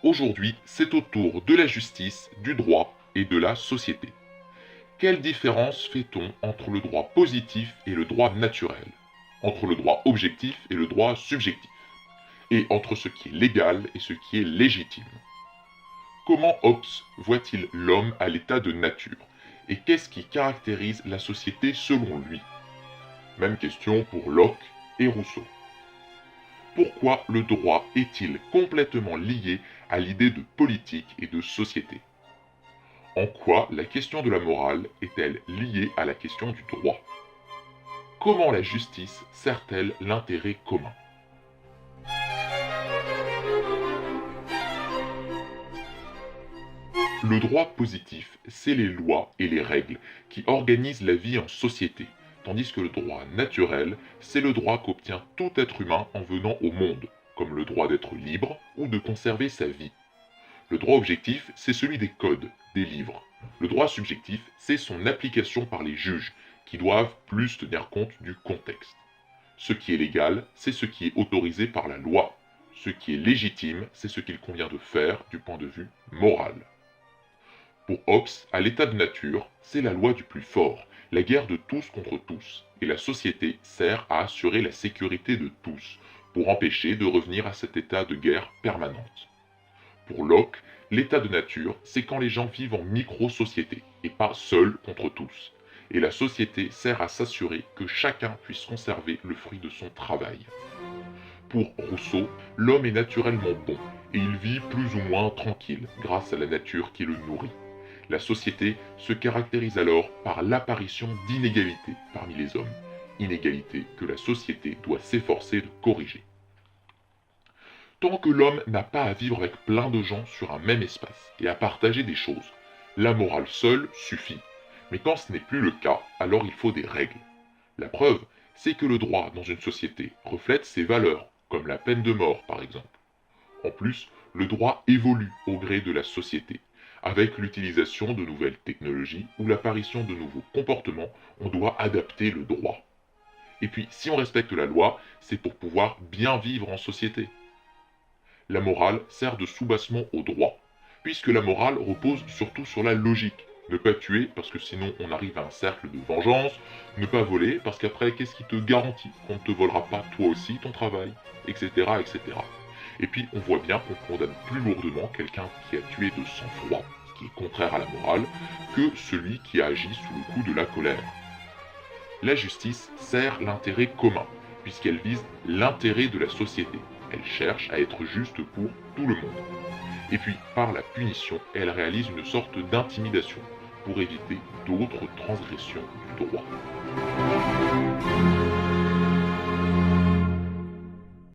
Aujourd'hui, c'est au tour de la justice, du droit et de la société. Quelle différence fait-on entre le droit positif et le droit naturel? Entre le droit objectif et le droit subjectif? Et entre ce qui est légal et ce qui est légitime? Comment Hobbes voit-il l'homme à l'état de nature? Et qu'est-ce qui caractérise la société selon lui? Même question pour Locke et Rousseau. Pourquoi le droit est-il complètement lié à l'idée de politique et de société? En quoi la question de la morale est-elle liée à la question du droit? Comment la justice sert-elle l'intérêt commun? Le droit positif, c'est les lois et les règles qui organisent la vie en société, tandis que le droit naturel, c'est le droit qu'obtient tout être humain en venant au monde, comme le droit d'être libre ou de conserver sa vie. Le droit objectif, c'est celui des codes, des livres. Le droit subjectif, c'est son application par les juges, qui doivent plus tenir compte du contexte. Ce qui est légal, c'est ce qui est autorisé par la loi. Ce qui est légitime, c'est ce qu'il convient de faire du point de vue moral. Pour Hobbes, à l'état de nature, c'est la loi du plus fort, la guerre de tous contre tous, et la société sert à assurer la sécurité de tous, pour empêcher de revenir à cet état de guerre permanente. Pour Locke, l'état de nature, c'est quand les gens vivent en micro-société, et pas seuls contre tous. Et la société sert à s'assurer que chacun puisse conserver le fruit de son travail. Pour Rousseau, l'homme est naturellement bon, et il vit plus ou moins tranquille grâce à la nature qui le nourrit. La société se caractérise alors par l'apparition d'inégalités parmi les hommes, inégalités que la société doit s'efforcer de corriger. Tant que l'homme n'a pas à vivre avec plein de gens sur un même espace et à partager des choses, la morale seule suffit. Mais quand ce n'est plus le cas, alors il faut des règles. La preuve, c'est que le droit dans une société reflète ses valeurs, comme la peine de mort par exemple. En plus, le droit évolue au gré de la société. Avec l'utilisation de nouvelles technologies ou l'apparition de nouveaux comportements, on doit adapter le droit. Et puis, si on respecte la loi, c'est pour pouvoir bien vivre en société. La morale sert de soubassement au droit, puisque la morale repose surtout sur la logique. Ne pas tuer, parce que sinon on arrive à un cercle de vengeance. Ne pas voler, parce qu'après, qu'est-ce qui te garantit qu'on ne te volera pas toi aussi ton travail, etc., etc. Et puis, on voit bien qu'on condamne plus lourdement quelqu'un qui a tué de sang-froid, ce qui est contraire à la morale, que celui qui a agi sous le coup de la colère. La justice sert l'intérêt commun, puisqu'elle vise l'intérêt de la société. Elle cherche à être juste pour tout le monde. Et puis, par la punition, elle réalise une sorte d'intimidation pour éviter d'autres transgressions du droit.